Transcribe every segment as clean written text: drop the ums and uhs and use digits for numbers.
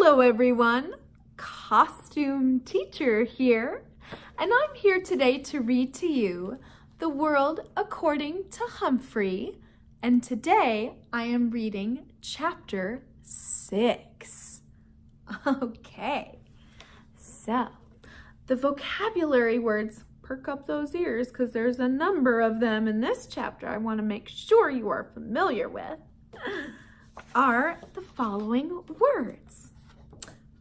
Hello everyone, Costume Teacher here, and I'm here today to read to you The World According to Humphrey, and today I am reading chapter 6. Okay, so the vocabulary words, perk up those ears because there's a number of them in this chapter I want to make sure you are familiar with, are the following words.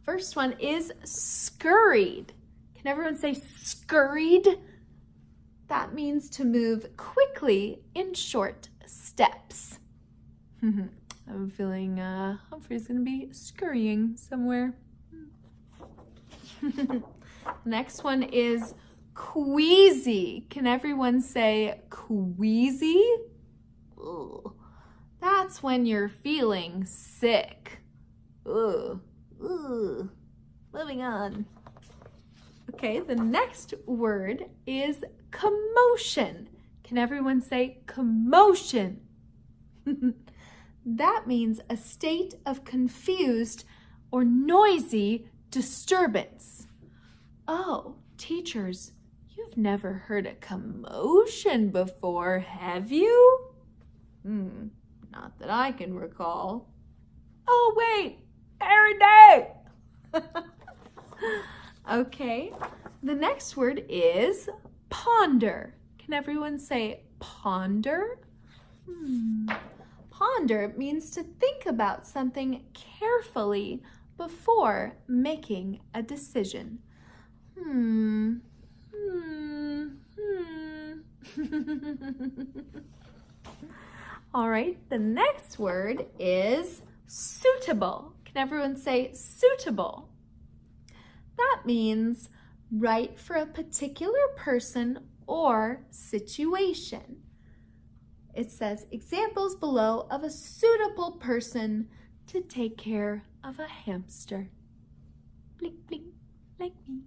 First one is scurried. Can everyone say scurried? That means to move quickly in short steps. I'm feeling Humphrey's going to be scurrying somewhere. Next one is queasy. Can everyone say queasy? Ugh. That's when you're feeling sick. Ugh. Ugh. Moving on. Okay, the next word is commotion. Can everyone say commotion? That means a state of confused or noisy disturbance. Oh, teachers, you've never heard a commotion before, have you? Not that I can recall. Oh, wait, Faraday! Okay, the next word is ponder. Can everyone say ponder? Ponder means to think about something carefully before making a decision. All right, the next word is suitable. Can everyone say suitable? That means right for a particular person or situation. It says examples below of a suitable person to take care of a hamster. Blink, blink, like me.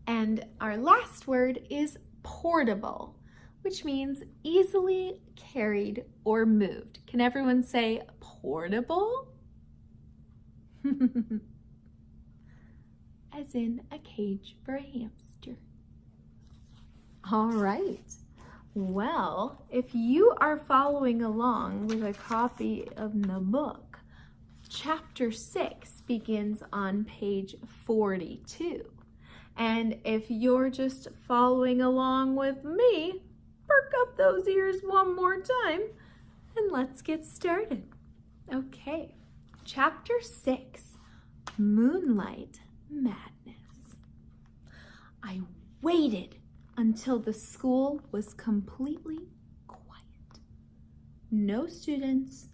And our last word is portable, which means easily carried or moved. Can everyone say portable? As in a cage for a hamster. All right. Well, if you are following along with a copy of the book, chapter 6 begins on page 42. And if you're just following along with me, perk up those ears one more time and let's get started. Okay, chapter 6, Moonlight Madness. I waited until the school was completely quiet. No students,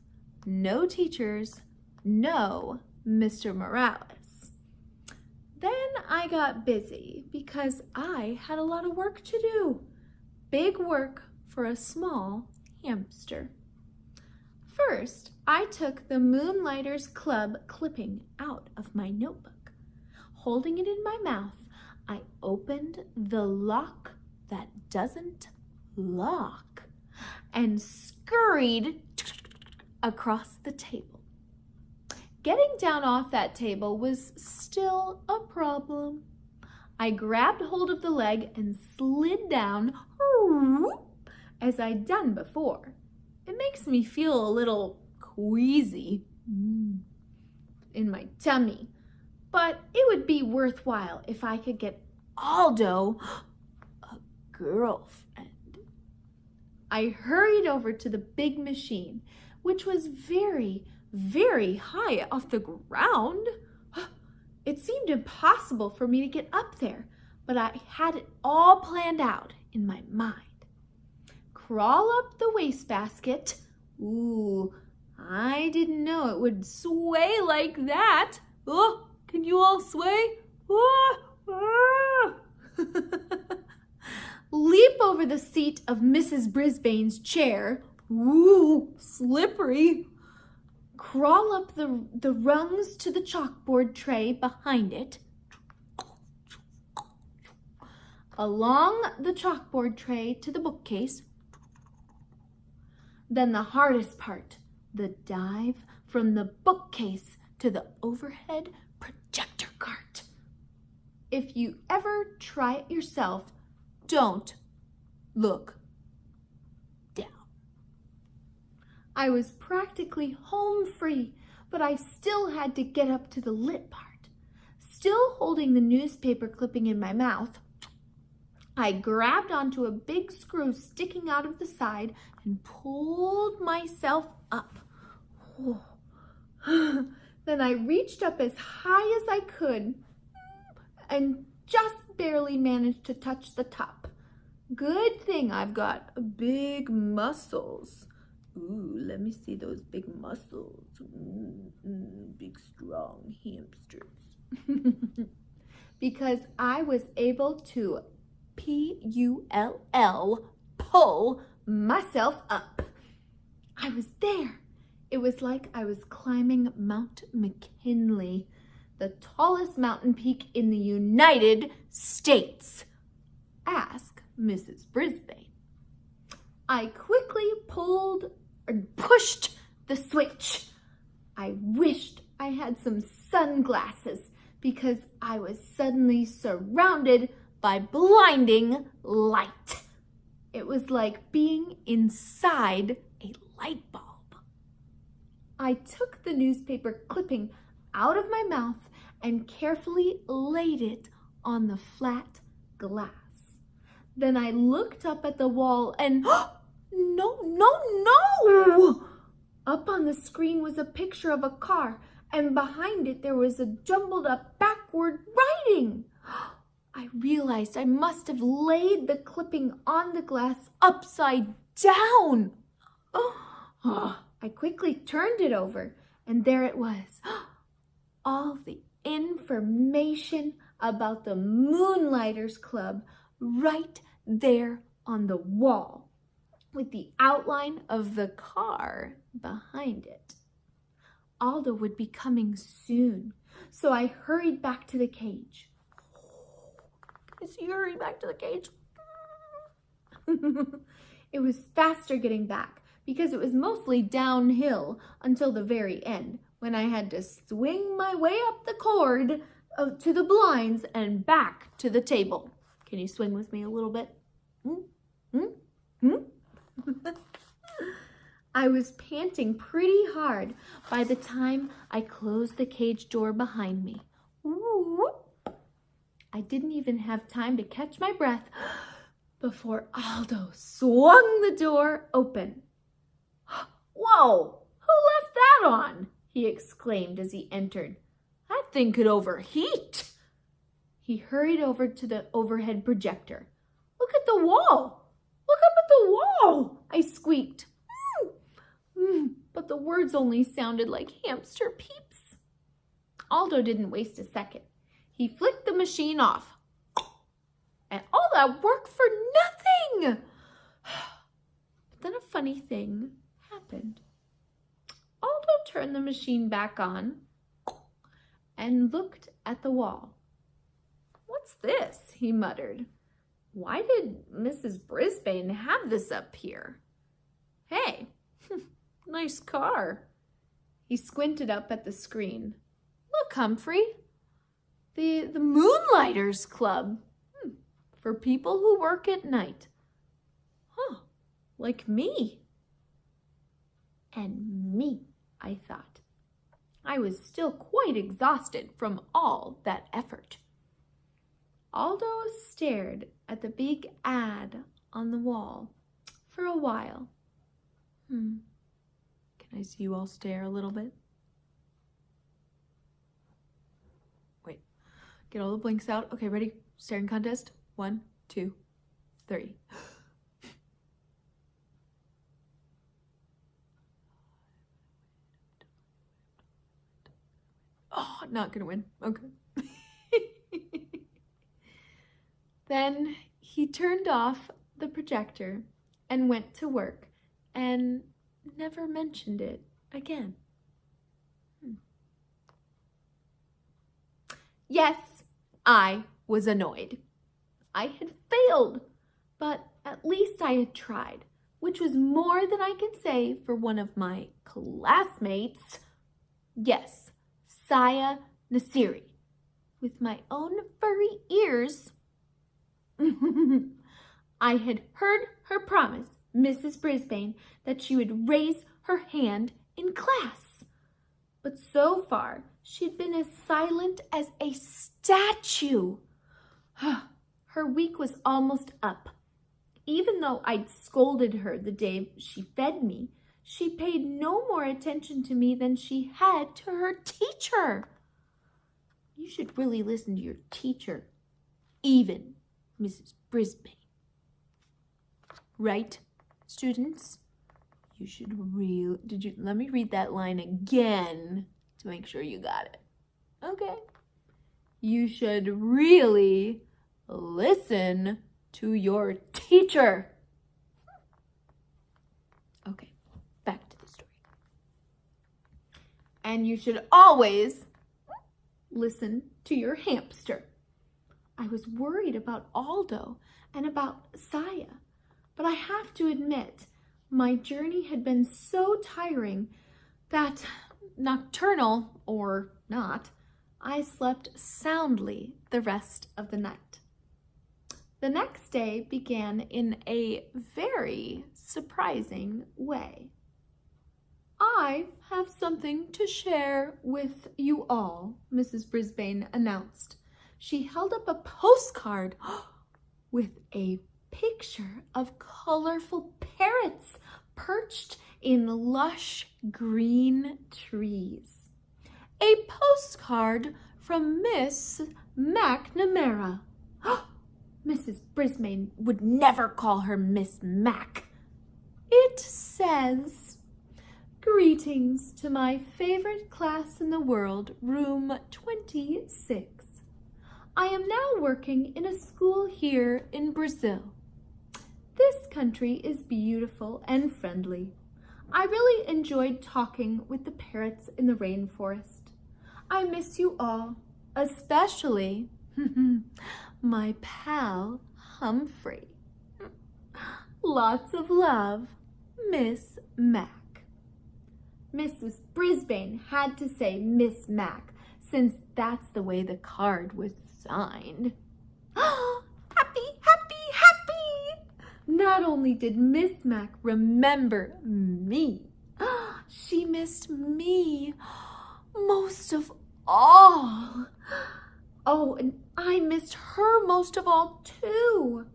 no teachers, no Mr. Morales. Then I got busy because I had a lot of work to do. Big work for a small hamster. First, I took the Moonlighters Club clipping out of my notebook. Holding it in my mouth, I opened the lock that doesn't lock and scurried across the table. Getting down off that table was still a problem. I grabbed hold of the leg and slid down as I'd done before. It makes me feel a little queasy in my tummy, but it would be worthwhile if I could get Aldo a girlfriend. I hurried over to the big machine, which was very, very high off the ground. It seemed impossible for me to get up there, but I had it all planned out in my mind. Crawl up the wastebasket. Ooh, I didn't know it would sway like that. Oh, can you all sway? Leap over the seat of Mrs. Brisbane's chair. Ooh, slippery. Crawl up the rungs to the chalkboard tray behind it. Along the chalkboard tray to the bookcase. Then the hardest part, the dive from the bookcase to the overhead projector cart. If you ever try it yourself, don't look down. I was practically home free, but I still had to get up to the lit part. Still holding the newspaper clipping in my mouth, I grabbed onto a big screw sticking out of the side and pulled myself up. Then I reached up as high as I could and just barely managed to touch the top. Good thing I've got big muscles. Ooh, let me see those big muscles. Big, strong hamsters. Because I was able to Pull pull myself up. I was there. It was like I was climbing Mount McKinley, the tallest mountain peak in the United States. Ask Mrs. Brisbane. I quickly pushed the switch. I wished I had some sunglasses because I was suddenly surrounded by blinding light. It was like being inside a light bulb. I took the newspaper clipping out of my mouth and carefully laid it on the flat glass. Then I looked up at the wall and no! Up on the screen was a picture of a car, and behind it there was a jumbled up backward writing. I realized I must have laid the clipping on the glass upside down. I quickly turned it over, and there it was. All the information about the Moonlighters Club right there on the wall, with the outline of the car behind it. Aldo would be coming soon, so I hurried back to the cage. Is he hurried back to the cage? It was faster getting back because it was mostly downhill until the very end, when I had to swing my way up the cord to the blinds and back to the table. Can you swing with me a little bit? I was panting pretty hard by the time I closed the cage door behind me. I didn't even have time to catch my breath before Aldo swung the door open. Whoa, who left that on? He exclaimed as he entered. That thing could overheat. He hurried over to the overhead projector. Look at the wall. Look up at the wall, I squeaked. But the words only sounded like hamster peeps. Aldo didn't waste a second. He flicked the machine off. And all that work for nothing. But then a funny thing happened. Aldo turned the machine back on and looked at the wall. What's this? He muttered. Why did Mrs. Brisbane have this up here? Hey, nice car. He squinted up at the screen. Look, Humphrey. The Moonlighters Club. For people who work at night. Like me. And me, I thought. I was still quite exhausted from all that effort. Aldo stared at the big ad on the wall for a while. Can I see you all stare a little bit? Wait, get all the blinks out. Okay, ready? Staring contest. 1, 2, 3. Oh, not gonna win. Okay. Then he turned off the projector and went to work and never mentioned it again. Yes, I was annoyed. I had failed, but at least I had tried, which was more than I could say for one of my classmates Yes, Saya Nasiri. With my own furry ears. I had heard her promise, Mrs. Brisbane, that she would raise her hand in class. But so far, she'd been as silent as a statue. Her week was almost up. Even though I'd scolded her the day she fed me, she paid no more attention to me than she had to her teacher. You should really listen to your teacher, even Mrs. Brisbane. Right, students? You should let me read that line again to make sure you got it. Okay. You should really listen to your teacher. Okay, back to the story. And you should always listen to your hamster. I was worried about Aldo and about Saya, but I have to admit, my journey had been so tiring that, nocturnal or not, I slept soundly the rest of the night. The next day began in a very surprising way. I have something to share with you all, Mrs. Brisbane announced. She held up a postcard with a picture of colorful parrots perched in lush green trees. A postcard from Miss McNamara. Mrs. Brisbane would never call her Miss Mac. It says, "Greetings to my favorite class in the world, room 26. I am now working in a school here in Brazil. This country is beautiful and friendly. I really enjoyed talking with the parrots in the rainforest. I miss you all, especially my pal Humphrey. Lots of love, Miss Mac." Mrs. Brisbane had to say Miss Mac, since that's the way the card was signed. Happy, happy, happy! Not only did Miss Mac remember me, she missed me most of all. Oh, and I missed her most of all too,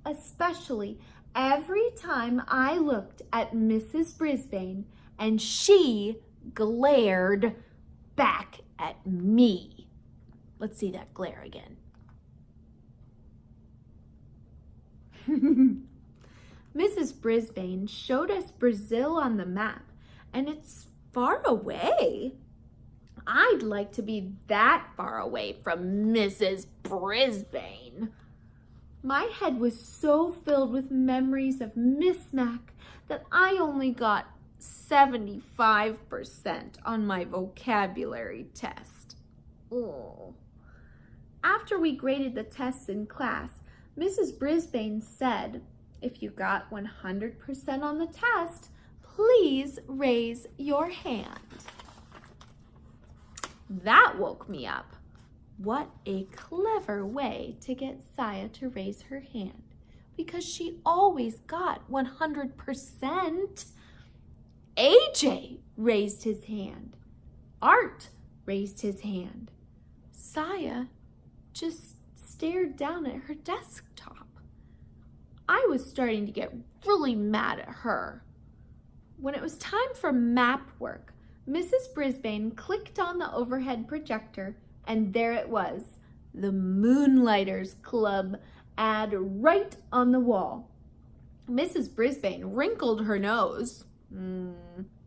especially every time I looked at Mrs. Brisbane and she glared back at me. Let's see that glare again. Mrs. Brisbane showed us Brazil on the map, and it's far away. I'd like to be that far away from Mrs. Brisbane. My head was so filled with memories of Miss Mac that I only got 75% on my vocabulary test. Oh. After we graded the tests in class, Mrs. Brisbane said, "If you got 100% on the test, please raise your hand." That woke me up. What a clever way to get Saya to raise her hand, because she always got 100%. AJ raised his hand. Art raised his hand. Saya just stared down at her desktop. I was starting to get really mad at her. When it was time for map work, Mrs. Brisbane clicked on the overhead projector, and there it was, the Moonlighters Club ad right on the wall. Mrs. Brisbane wrinkled her nose,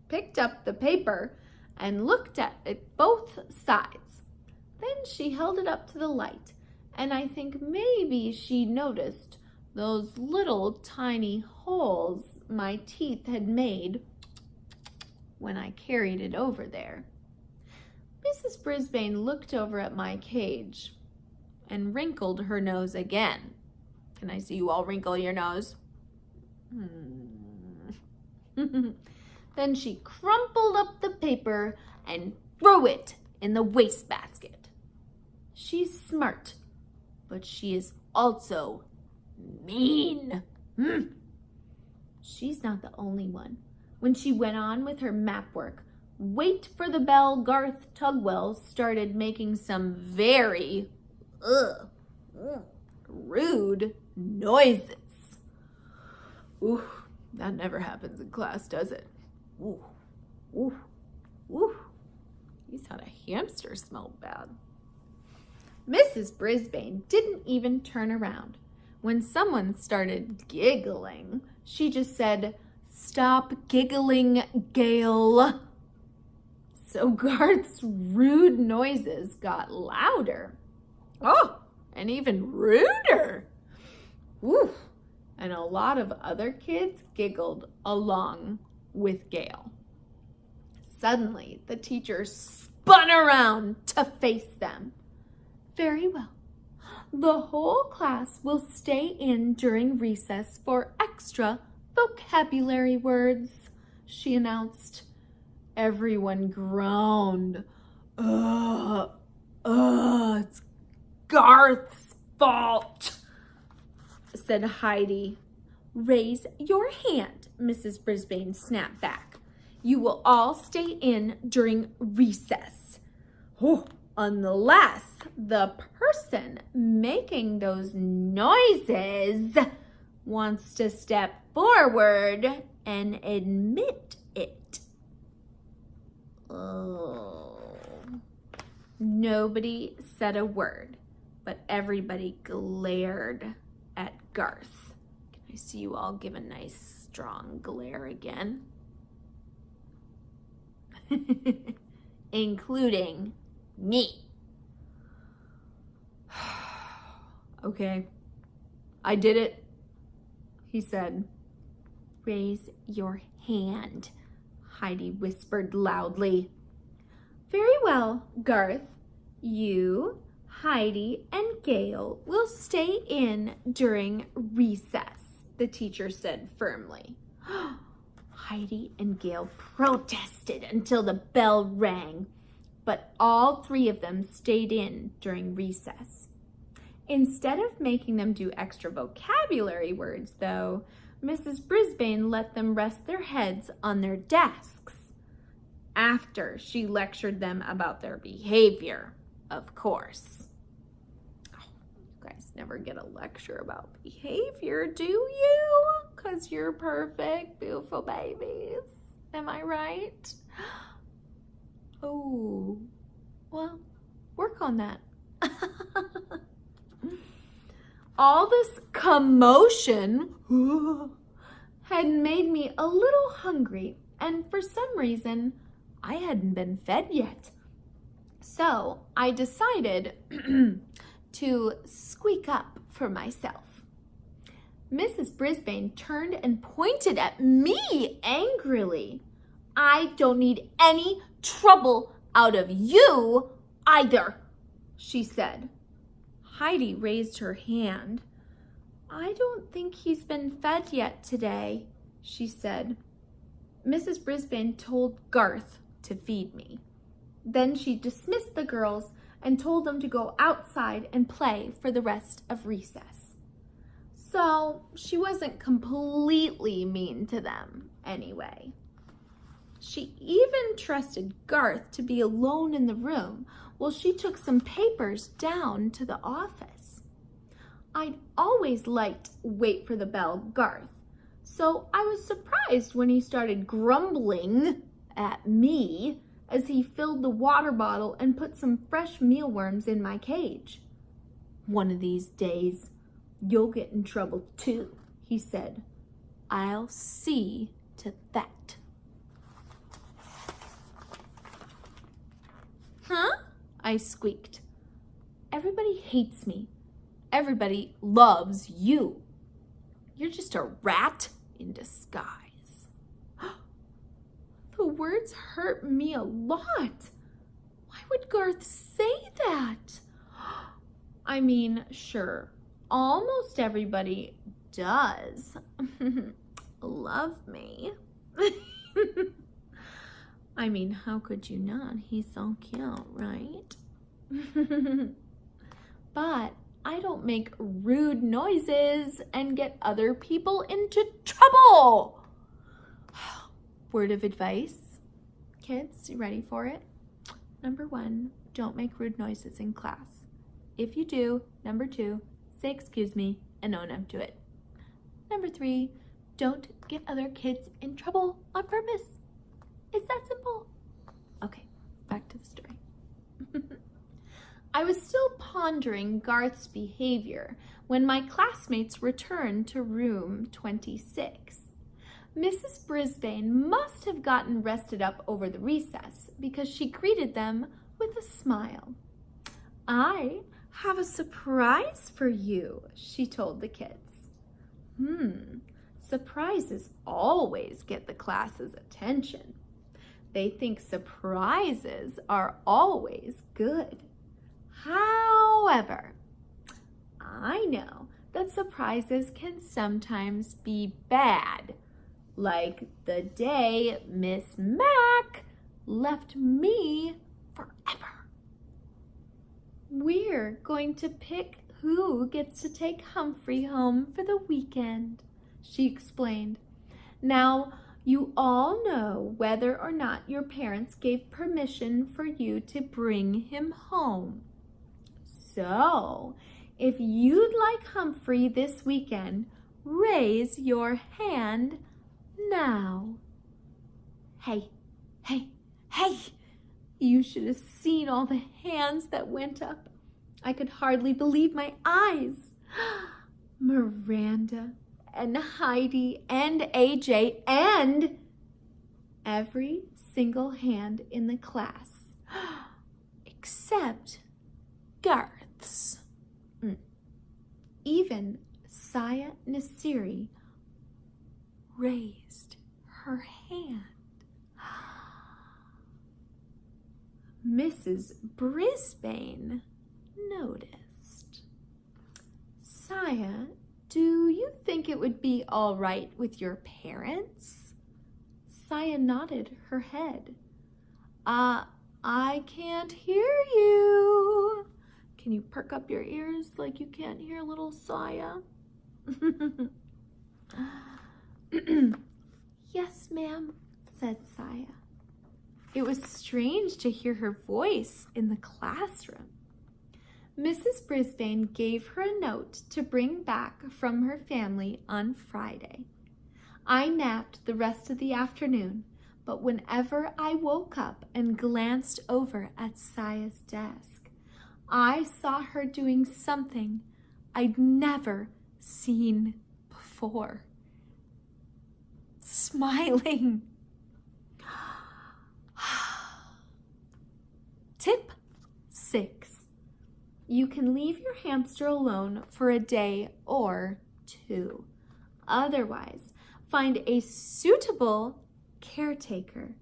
picked up the paper, and looked at it both sides. Then she held it up to the light, and I think maybe she noticed those little tiny holes my teeth had made when I carried it over there. Mrs. Brisbane looked over at my cage and wrinkled her nose again. Can I see you all wrinkle your nose? Then she crumpled up the paper and throw it in the wastebasket. She's smart, but she is also mean. She's not the only one. When she went on with her map work, wait for the bell, Garth Tugwell started making some very rude noises. Ooh, that never happens in class, does it? Ooh, ooh, ooh. You thought a hamster smelled bad. Mrs. Brisbane didn't even turn around. When someone started giggling, she just said, "Stop giggling, Gail." So Garth's rude noises got louder. Oh, and even ruder. Ooh, and a lot of other kids giggled along with Gail. Suddenly, the teacher spun around to face them. "Very well. The whole class will stay in during recess for extra vocabulary words," she announced. Everyone groaned. It's Garth's fault," said Heidi. "Raise your hand," Mrs. Brisbane snapped back. "You will all stay in during recess. Unless the person making those noises wants to step forward and admit it." Oh. Nobody said a word, but everybody glared at Garth. Can I see you all give a nice strong glare again? Including me. "Okay, I did it," he said. "Raise your hand," Heidi whispered loudly. "Very well, Garth. You, Heidi, and Gail will stay in during recess," the teacher said firmly. Heidi and Gail protested until the bell rang, but all three of them stayed in during recess. Instead of making them do extra vocabulary words, though, Mrs. Brisbane let them rest their heads on their desks. After she lectured them about their behavior, of course. Oh, you guys never get a lecture about behavior, do you? 'Cause you're perfect, beautiful babies. Am I right? Oh, well, work on that. All this commotion had made me a little hungry, and for some reason, I hadn't been fed yet. So I decided to squeak up for myself. Mrs. Brisbane turned and pointed at me angrily. "I don't need any trouble out of you either," she said. Heidi raised her hand. "I don't think he's been fed yet today," she said. Mrs. Brisbane told Garth to feed me. Then she dismissed the girls and told them to go outside and play for the rest of recess. So she wasn't completely mean to them anyway. She even trusted Garth to be alone in the room while she took some papers down to the office. I'd always liked Wait for the Bell Garth, so I was surprised when he started grumbling at me as he filled the water bottle and put some fresh mealworms in my cage. "One of these days, you'll get in trouble too," he said. "I'll see to that." "Huh?" I squeaked. "Everybody hates me. Everybody loves you. You're just a rat in disguise." The words hurt me a lot. Why would Garth say that? I mean, sure, almost everybody does love me. I mean, how could you not? He's so cute, right? But I don't make rude noises and get other people into trouble. Word of advice. Kids, you ready for it? Number 1, don't make rude noises in class. If you do, number 2, say excuse me and own up to it. Number 3, don't get other kids in trouble on purpose. It's that simple. Okay, back to the story. I was still pondering Garth's behavior when my classmates returned to room 26. Mrs. Brisbane must have gotten rested up over the recess because she greeted them with a smile. I have a surprise for you, she told the kids. Surprises always get the class's attention. They think surprises are always good. However, I know that surprises can sometimes be bad, like the day Miss Mac left me forever. We're going to pick who gets to take Humphrey home for the weekend, she explained. Now, you all know whether or not your parents gave permission for you to bring him home. So, if you'd like Humphrey this weekend, raise your hand now. Hey, hey, hey! You should have seen all the hands that went up. I could hardly believe my eyes. Miranda and Heidi and AJ and every single hand in the class except Garth's. Even Saya Nasiri raised her hand. Mrs. Brisbane noticed. Saya, do you think it would be all right with your parents? Saya nodded her head. I can't hear you. Can you perk up your ears like you can't hear little Saya? Yes, ma'am, said Saya. It was strange to hear her voice in the classroom. Mrs. Brisbane gave her a note to bring back from her family on Friday. I napped the rest of the afternoon, but whenever I woke up and glanced over at Saya's desk, I saw her doing something I'd never seen before. Smiling. Tip 6. You can leave your hamster alone for a day or 2. Otherwise, find a suitable caretaker,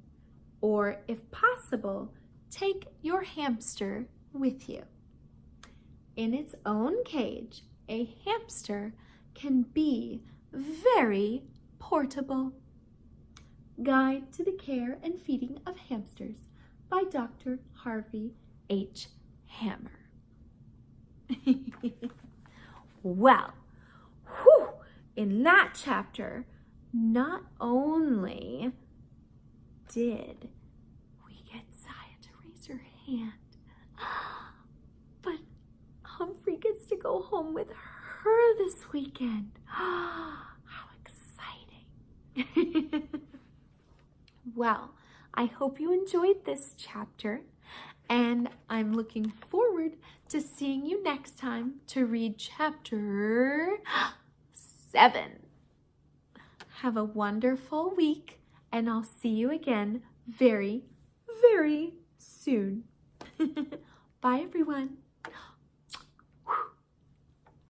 or if possible, take your hamster with you. In its own cage, a hamster can be very portable. Guide to the Care and Feeding of Hamsters by Dr. Harvey H. Hammer. Well, in that chapter, not only did we get Saya to raise her hand, but Humphrey gets to go home with her this weekend. How exciting. Well, I hope you enjoyed this chapter, and I'm looking forward to seeing you next time to read chapter 7. Have a wonderful week, and I'll see you again very, very soon. Bye, everyone.